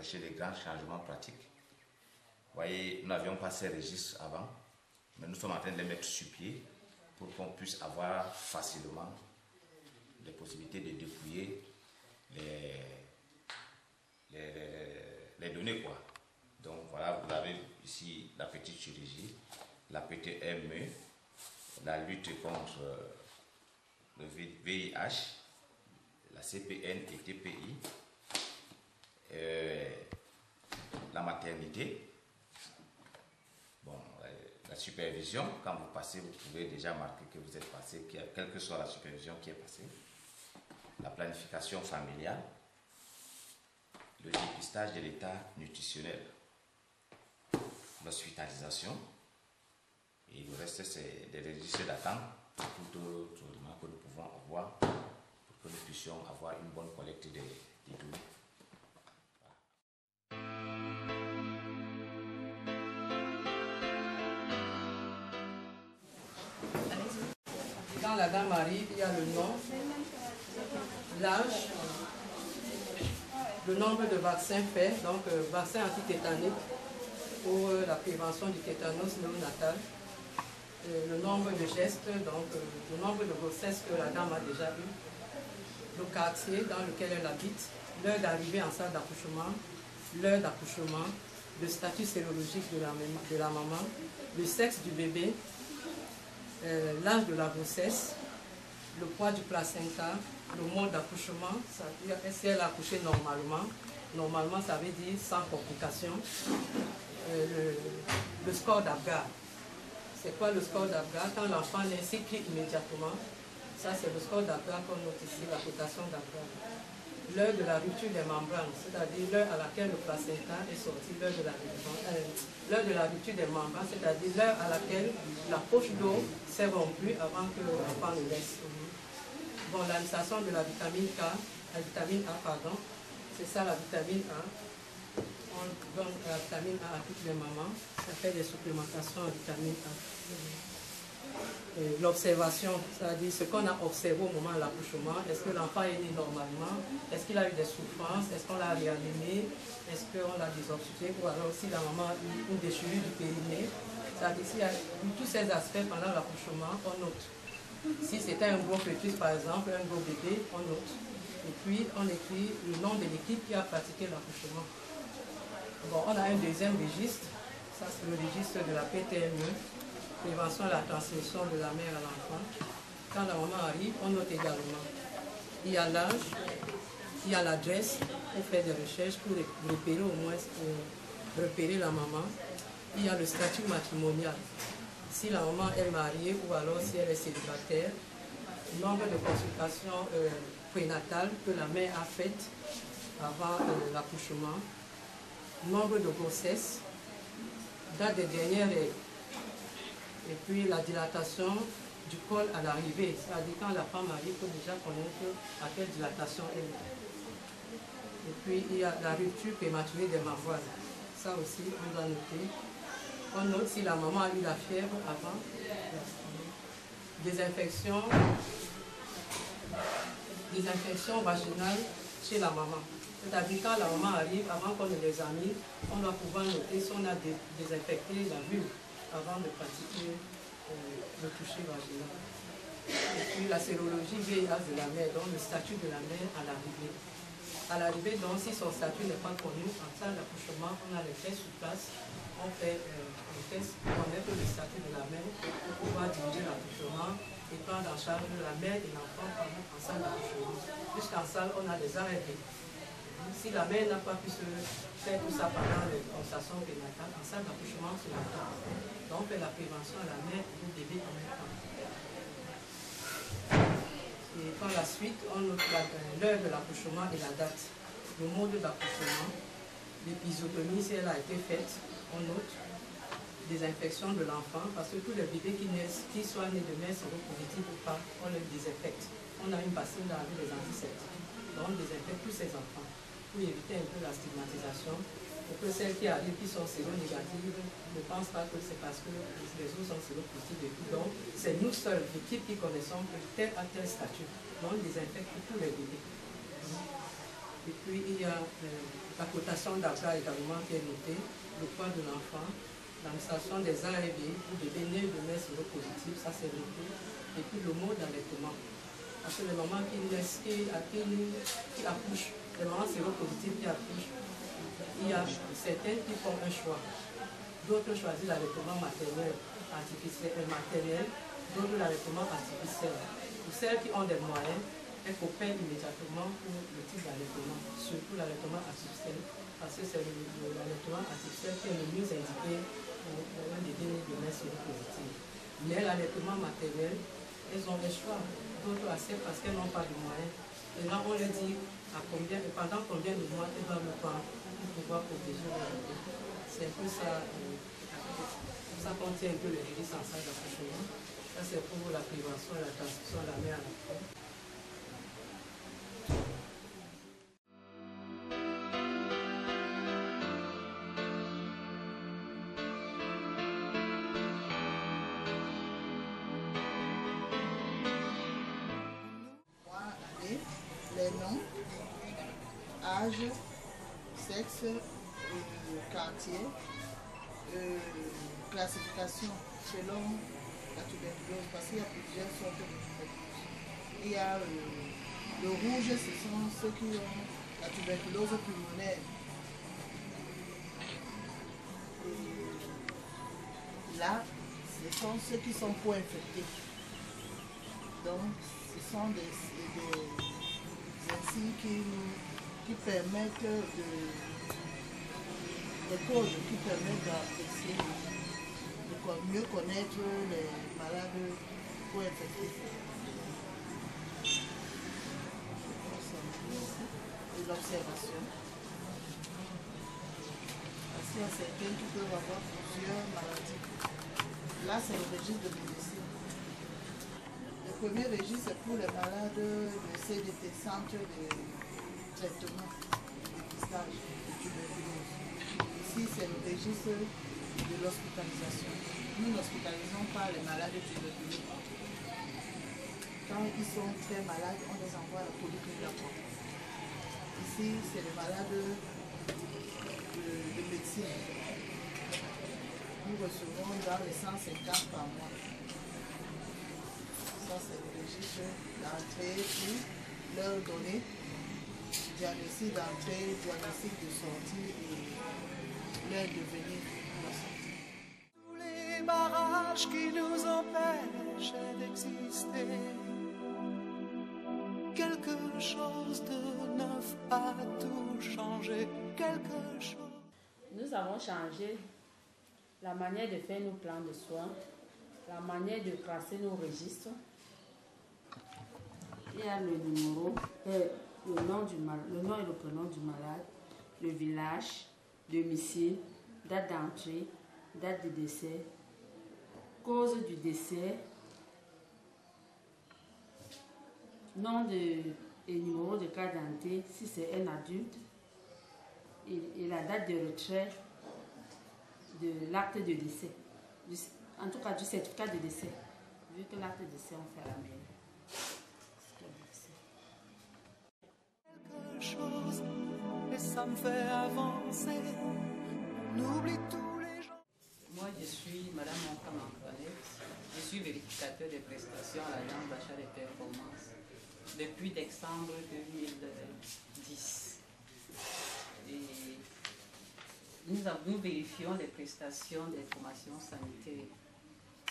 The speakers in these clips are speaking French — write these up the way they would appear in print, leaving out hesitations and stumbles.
chez les grands changements pratiques. Vous voyez, nous n'avions pas ces registres avant, mais nous sommes en train de les mettre sur pied pour qu'on puisse avoir facilement les possibilités de dépouiller les données, quoi. Donc voilà, vous avez ici la petite chirurgie, la PTME, la lutte contre le VIH, la CPN et TPI, la maternité, bon, la supervision. Quand vous passez, vous pouvez déjà marquer que vous êtes passé, quelle que soit la supervision qui est passée, la planification familiale, le dépistage de l'état nutritionnel, l'hospitalisation, et le reste c'est des registres d'attente pour tout autre élément que nous pouvons avoir pour que nous puissions avoir une bonne collecte des données. Quand la dame arrive, il y a le nom, l'âge, le nombre de vaccins faits, donc vaccin antitétanique pour la prévention du tétanos néonatal, le nombre de gestes, donc le nombre de grossesses que la dame a déjà eu, le quartier dans lequel elle habite, l'heure d'arrivée en salle d'accouchement, l'heure d'accouchement, le statut sérologique de la maman, le sexe du bébé, l'âge de la grossesse, le poids du placenta, le mode d'accouchement, c'est-à-dire si elle a accouché normalement ça veut dire sans complication, le score d'Apgar. C'est quoi le score d'Apgar? Quand l'enfant naît, s'écrit immédiatement, ça c'est le score d'Apgar qu'on note ici, la cotation d'Apgar. L'heure de la rupture des membranes, c'est-à-dire l'heure à laquelle le placenta est sorti, l'heure de la rupture des membranes, c'est-à-dire l'heure à laquelle la poche d'eau s'est rompue avant que l'enfant ne naisse. Bon, l'administration de la vitamine A, pardon, c'est ça la vitamine A. On donne la vitamine A à toutes les mamans, ça fait des supplémentations en vitamine A. L'observation, c'est-à-dire ce qu'on a observé au moment de l'accouchement, est-ce que l'enfant est né normalement, est-ce qu'il a eu des souffrances, est-ce qu'on l'a réanimé, est-ce qu'on l'a désobstrué, ou alors si la maman a eu une déchirure du périnée, c'est-à-dire s'il y a tous ces aspects pendant l'accouchement, on note. Si c'était un gros fœtus par exemple, un gros bébé, on note. Et puis on écrit le nom de l'équipe qui a pratiqué l'accouchement. Bon, on a un deuxième registre, ça c'est le registre de la PTME, prévention de la transmission de la mère à l'enfant. Quand la maman arrive, on note également. Il y a l'âge, il y a l'adresse pour faire des recherches, pour repérer au moins, repérer la maman. Il y a le statut matrimonial. Si la maman est mariée ou alors si elle est célibataire. Nombre de consultations prénatales que la mère a faites avant l'accouchement. Nombre de grossesses, date des dernières règles. Et puis la dilatation du col à l'arrivée, c'est-à-dire quand la femme arrive, il faut déjà connaître à quelle dilatation elle est. Et puis il y a la rupture prématurée des membranes. Ça aussi, on doit noter. On note si la maman a eu la fièvre avant. Des infections vaginales chez la maman. C'est-à-dire quand la maman arrive, avant qu'on ne l'examine, on doit pouvoir noter si on a désinfecté la vulve avant de pratiquer le toucher vaginal. Et puis la sérologie VIH de la mère, donc le statut de la mère à l'arrivée. À l'arrivée, donc, si son statut n'est pas connu, en salle d'accouchement, on a les tests sur place, on fait les tests pour connaître le statut de la mère, pour pouvoir diriger l'accouchement et prendre en charge la mère et l'enfant en salle d'accouchement. Puisqu'en salle, on a des arrêtés. Si la mère n'a pas pu se faire tout ça pendant les consultations prénatales, en salle d'accouchement, c'est le temps. Donc, on fait la prévention à la mère et au bébé en même temps. Et par la suite, on note l'heure de l'accouchement et la date, le mode d'accouchement, l'épisiotomie, si elle a été faite, on note des infections de l'enfant, parce que tous les bébés qui naissent, qu'ils soient nés de mère séropositive ou pas, on les désinfecte. On a une bassine là avec des antiseptiques. Donc on désinfecte tous ces enfants pour éviter un peu la stigmatisation, pour que celles qui arrivent qui sont séronégatives ne pensent pas que c'est parce que les autres sont séropositives et tout. Donc c'est nous seuls, l'équipe, qui connaissons que tel a tel statut. Donc on désinfecte tous les bébés. Et puis il y a la cotation d'APA également qui est notée, le poids de l'enfant, l'administration des ARV ou des données de mère séropositive, ça c'est noté, et puis le mot d'allaitement. Parce que les mamans qui naissent, qui accouchent, les mamans séropositives qui accouchent, il y a certaines qui font un choix. D'autres choisissent l'allaitement maternel, d'autres l'allaitement artificiel. Pour celles qui ont des moyens, elles coopèrent immédiatement pour le type d'allaitement, surtout l'allaitement artificiel, parce que c'est l'allaitement artificiel qui est le mieux indiqué pour un bébé de mère séropositive. Mais l'allaitement maternel, elles ont des choix. D'autres acceptent parce qu'elles n'ont pas de moyens. Et là, on leur dit pendant combien de mois elles doivent le prendre pour pouvoir protéger leur bébé. C'est un peu ça. Ça contient un peu le régime en salle d'accouchement. Ça, c'est pour la prévention et la transmission de la mère à l'enfant. Les noms, âge, sexe, quartier, classification selon la tuberculose, parce qu'il y a plusieurs sortes de tuberculose. Il y a le rouge, ce sont ceux qui ont la tuberculose pulmonaire. Et là, ce sont ceux qui sont co-infectés. Donc, ce sont des signes qui permettent des codes qui permettent d'apprécier, de mieux connaître les malades co-infectés. Et l'observation. Parce qu'il y a certains qui peuvent avoir plusieurs maladies. Là, c'est le registre de médecine. Le premier registre, c'est pour les malades de CDT, centre de traitement, de dépistage de tuberculose. Ici, c'est le registre de l'hospitalisation. Nous n'hospitalisons pas les malades tuberculeux. Quand ils sont très malades, on les envoie à la polyclinique d'apprendre. Ici, c'est les malades de médecine. Nous recevons dans les 150 par mois. Ça, c'est le registre d'entrée, puis leurs données, diagnostic d'entrée, diagnostic de sortie et leur devenir à la sortie. Tous les barrages qui nous empêchent d'exister, quelque chose de neuf a tout changé, quelque chose. Nous avons changé la manière de faire nos plans de soins, la manière de tracer nos registres. Il y a le numéro, le nom et le prénom du malade, le village, domicile, date d'entrée, date de décès, cause du décès, nom et numéro de carte d'identité si c'est un adulte, et la date de retrait de l'acte de décès, en tout cas du certificat de décès, vu que l'acte de décès on fait à la mairie. Quelque chose, et ça me fait avancer, on oublie tous les gens. Moi, je suis Madame Montcalm-Antoinette, je suis vérificateur des prestations à l'Agence d'achat des performances depuis décembre 2010. Et nous vérifions les prestations des formations sanitaires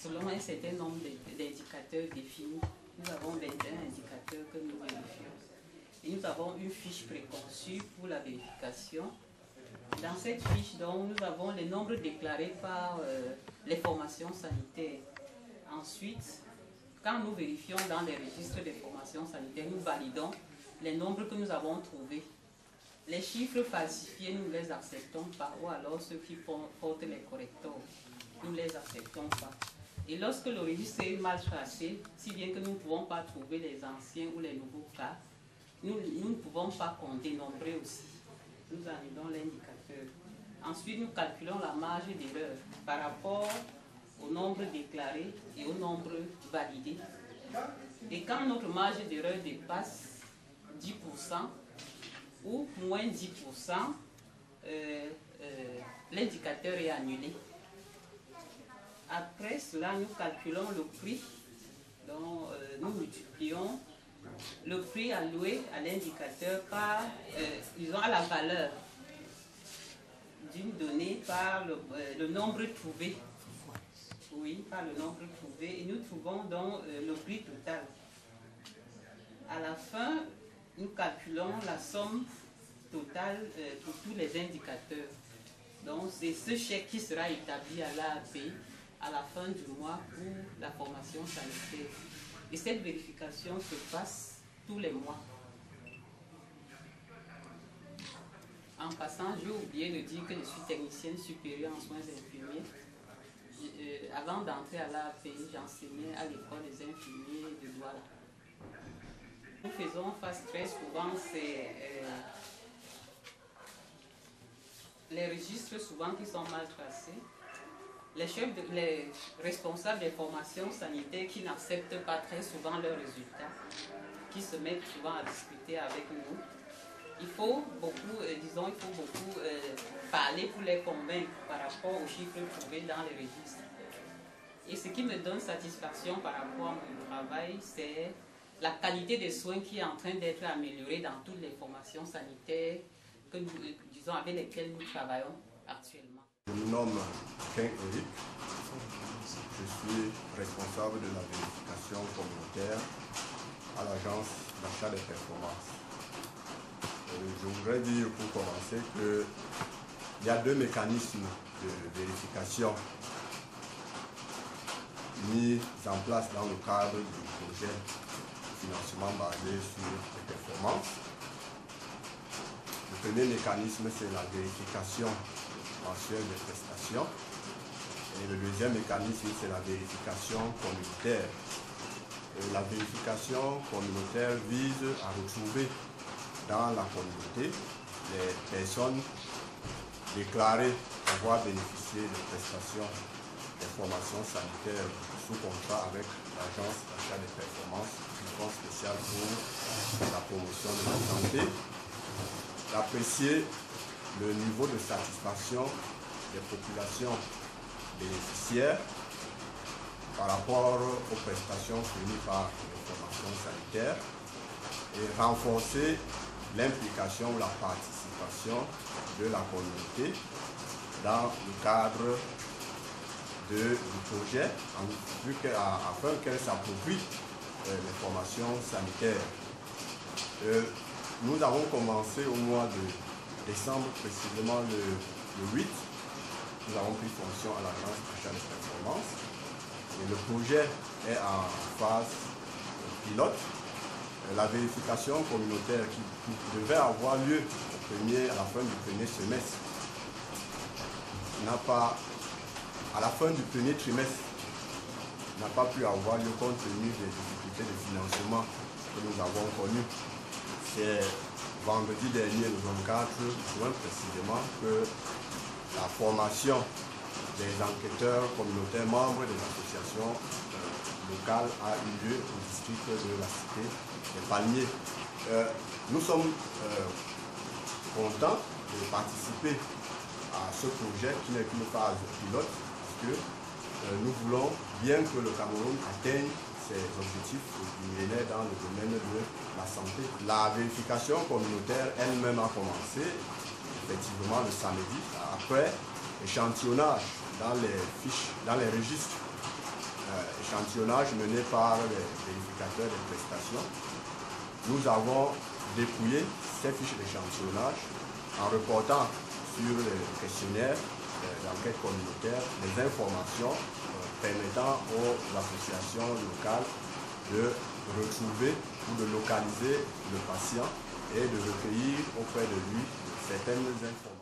selon un certain nombre d'indicateurs définis. Nous avons 21 indicateurs que nous vérifions. Et nous avons une fiche préconçue pour la vérification. Dans cette fiche, donc, nous avons les nombres déclarés par les formations sanitaires. Ensuite, quand nous vérifions dans les registres des formations sanitaires, nous validons les nombres que nous avons trouvés. Les chiffres falsifiés, nous ne les acceptons pas, ou alors ceux qui portent les correcteurs, nous ne les acceptons pas. Et lorsque le registre est mal tracé, si bien que nous ne pouvons pas trouver les anciens ou les nouveaux cas, nous ne pouvons pas dénombrer aussi. Nous annulons l'indicateur. Ensuite, nous calculons la marge d'erreur par rapport au nombre déclaré et au nombre validé. Et quand notre marge d'erreur dépasse 10%, ou moins 10%, l'indicateur est annulé. Après cela, nous calculons le prix. Donc, nous multiplions le prix alloué à l'indicateur par, disons, à la valeur d'une donnée par le nombre trouvé. Oui, par le nombre trouvé. Et nous trouvons donc le prix total. À la fin, nous calculons la somme totale pour tous les indicateurs. Donc, c'est ce chèque qui sera établi à l'AAP à la fin du mois pour la formation sanitaire. Et cette vérification se passe tous les mois. En passant, j'ai oublié de dire que je suis technicienne supérieure en soins infirmiers. Avant d'entrer à l'AAP, j'enseignais à l'école des infirmiers de Douala. Nous faisons face très souvent, c'est les registres souvent qui sont mal tracés, les responsables des formations sanitaires qui n'acceptent pas très souvent leurs résultats, qui se mettent souvent à discuter avec nous. Il faut beaucoup, parler pour les convaincre par rapport aux chiffres trouvés dans les registres. Et ce qui me donne satisfaction par rapport à mon travail, c'est la qualité des soins qui est en train d'être améliorée dans toutes les formations sanitaires que nous, avec lesquelles nous travaillons actuellement. Je me nomme Ken Eric. Je suis responsable de la vérification communautaire à l'agence d'achat des performances. Je voudrais dire pour commencer qu'il y a deux mécanismes de vérification mis en place dans le cadre du projet de financement basé sur les performances. Le premier mécanisme, c'est la vérification mensuelle des prestations. Et le deuxième mécanisme, c'est la vérification communautaire. Et la vérification communautaire vise à retrouver dans la communauté les personnes déclarées avoir bénéficié de prestations des formations sanitaires sous contrat avec l'agence d'achat des performances du Fonds spécial pour la promotion de la santé, d'apprécier le niveau de satisfaction des populations bénéficiaires par rapport aux prestations fournies par les formations sanitaires et renforcer l'implication ou la participation de la communauté dans le cadre du projet afin qu'elle s'approprie les formations sanitaires. Nous avons commencé au mois de décembre, précisément le 8. Nous avons pris fonction à l'agence d'achat des performances. Et le projet est en phase pilote. La vérification communautaire qui devait avoir lieu à la fin du premier semestre n'a pas, à la fin du premier trimestre, n'a pas pu avoir lieu compte tenu des difficultés de financement que nous avons connues. C'est vendredi dernier, le 24 juin précisément, que la formation des enquêteurs communautaires membres des associations locales a eu lieu au district de la Cité des Palmiers. Nous sommes contents de participer à ce projet qui n'est qu'une phase pilote parce que nous voulons bien que le Cameroun atteigne ses objectifs du millénaire dans le domaine de la santé. La vérification communautaire elle-même a commencé effectivement le samedi après échantillonnage dans les fiches, dans les registres. Échantillonnage mené par les vérificateurs des prestations. Nous avons dépouillé ces fiches d'échantillonnage en reportant sur les questionnaires d'enquête communautaire les informations permettant aux associations locales de retrouver ou de localiser le patient et de recueillir auprès de lui certaines informations.